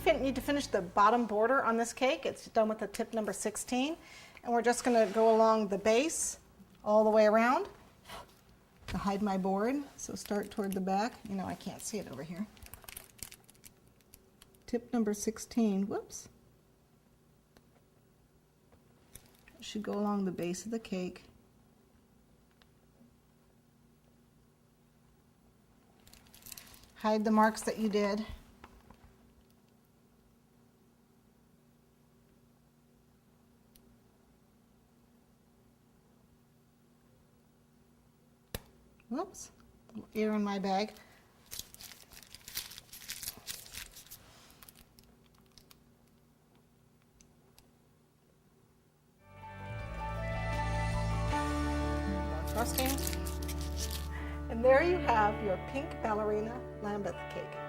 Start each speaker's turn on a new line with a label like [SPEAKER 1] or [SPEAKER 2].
[SPEAKER 1] we need to finish the bottom border on this cake. It's done with the tip number 16. And we're just going to go along the base all the way around to hide my board. So start toward the back. You know, I can't see it over here. Tip number 16. Whoops. It should go along the base of the cake. Hide the marks that you did. Whoops, little air in my bag. Frosting. And there you have your pink ballerina Lambeth cake.